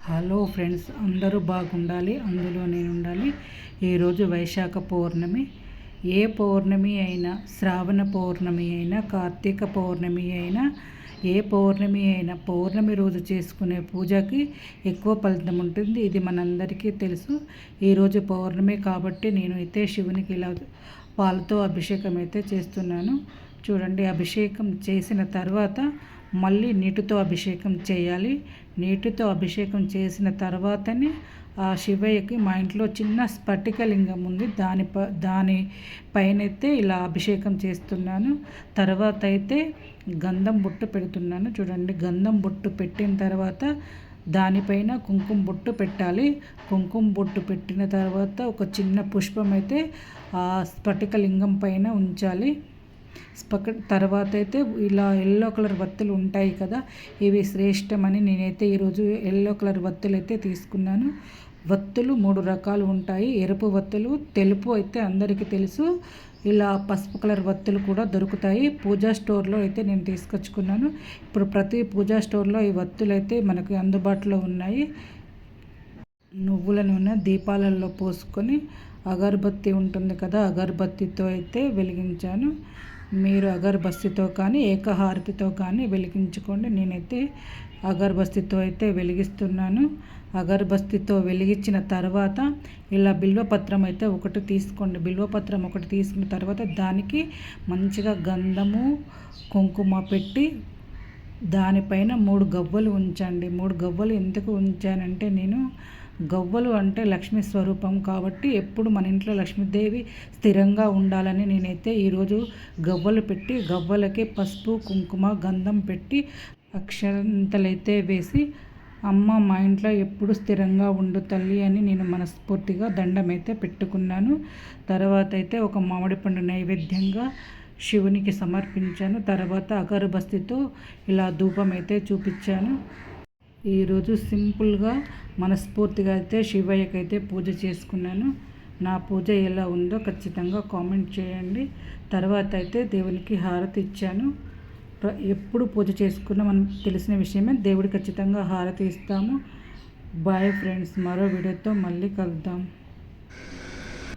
Hello friends, అందరూ బాగుండాలి, అందులో నేను ఉండాలి. ఈరోజు వైశాఖ పౌర్ణమి. ఏ పౌర్ణమి అయినా, శ్రావణ పౌర్ణమి అయినా, కార్తీక పౌర్ణమి అయినా, ఏ పౌర్ణమి అయినా పౌర్ణమి రోజు చేసుకునే పూజకి ఎక్కువ ఫలితం ఉంటుంది. ఇది మనందరికీ తెలుసు. ఈరోజు పౌర్ణమి కాబట్టి నేను అయితే శివునికి ఇలా పాలతో అభిషేకం అయితే చేస్తున్నాను. చూడండి, అభిషేకం చేసిన తర్వాత మళ్ళీ నీటితో అభిషేకం చేయాలి. నీటితో అభిషేకం చేసిన తర్వాతనే ఆ శివయ్యకి మా ఇంట్లో చిన్న స్ఫటికలింగం ఉంది, దాని పైనైతే ఇలా అభిషేకం చేస్తున్నాను. తర్వాత అయితే గంధం బొట్టు పెడుతున్నాను. చూడండి, గంధం బొట్టు పెట్టిన తర్వాత దానిపైన కుంకుమ బొట్టు పెట్టాలి. కుంకుమ బొట్టు పెట్టిన తర్వాత ఒక చిన్న పుష్పం అయితే ఆ స్ఫటికలింగం పైన ఉంచాలి. తర్వాత అయితే ఇలా ఎల్లో కలర్ వత్తులు ఉంటాయి కదా, ఇవి శ్రేష్టమని నేనైతే ఈరోజు ఎల్లో కలర్ వత్తులు అయితే తీసుకున్నాను. వత్తులు 3 రకాలు ఉంటాయి. ఎరుపు వత్తులు, తెలుపు అయితే అందరికీ తెలుసు. ఇలా పసుపు కలర్ వత్తులు కూడా దొరుకుతాయి. పూజా స్టోర్లో అయితే నేను తీసుకొచ్చుకున్నాను. ఇప్పుడు ప్రతి పూజా స్టోర్లో ఈ వత్తులు అయితే మనకు అందుబాటులో ఉన్నాయి. నువ్వుల నూనె దీపాలలో పోసుకొని అగరబత్తి ఉంటుంది కదా, అగరబత్తితో అయితే వెలిగించాను. మీరు అగరబత్తితో కానీ ఏకహారతితో కానీ వెలిగించుకోండి. నేనైతే అగరబత్తితో అయితే వెలిగిస్తున్నాను. అగరబత్తితో వెలిగించిన తర్వాత ఇలా బిల్వపత్రం అయితే ఒకటి తీసుకోండి. బిల్వపత్రం ఒకటి తీసుకున్న తర్వాత దానికి మంచిగా గంధము, కుంకుమ పెట్టి దానిపైన 3 గవ్వలు ఉంచండి. 3 గవ్వలు ఎందుకు ఉంచానంటే, నేను గవ్వలు అంటే లక్ష్మీ స్వరూపం కాబట్టి ఎప్పుడు మన ఇంట్లో లక్ష్మీదేవి స్థిరంగా ఉండాలని నేనైతే ఈరోజు గవ్వలు పెట్టి, గవ్వలకి పసుపు, కుంకుమ, గంధం పెట్టి అక్షంతలైతే వేసి, అమ్మ మా ఇంట్లో ఎప్పుడు స్థిరంగా ఉండు తల్లి అని నేను మనస్ఫూర్తిగా దండం అయితే పెట్టుకున్నాను. తర్వాత అయితే ఒక మామిడి పండు నైవేద్యంగా శివునికి సమర్పించాను. తర్వాత అగరబత్తితో ఇలా ధూపం అయితే చూపించాను. ఈరోజు సింపుల్గా మనస్ఫూర్తిగా అయితే శివయ్యకైతే పూజ చేసుకున్నాను. నా పూజ ఎలా ఉందో ఖచ్చితంగా కామెంట్ చేయండి. తర్వాత అయితే దేవునికి హారతి ఇచ్చాను. ఎప్పుడు పూజ చేసుకున్నా మనం తెలిసిన విషయమే, దేవుడికి ఖచ్చితంగా హారతి ఇస్తాము. బాయ్ ఫ్రెండ్స్, మరో వీడియోతో మళ్ళీ కలుద్దాం.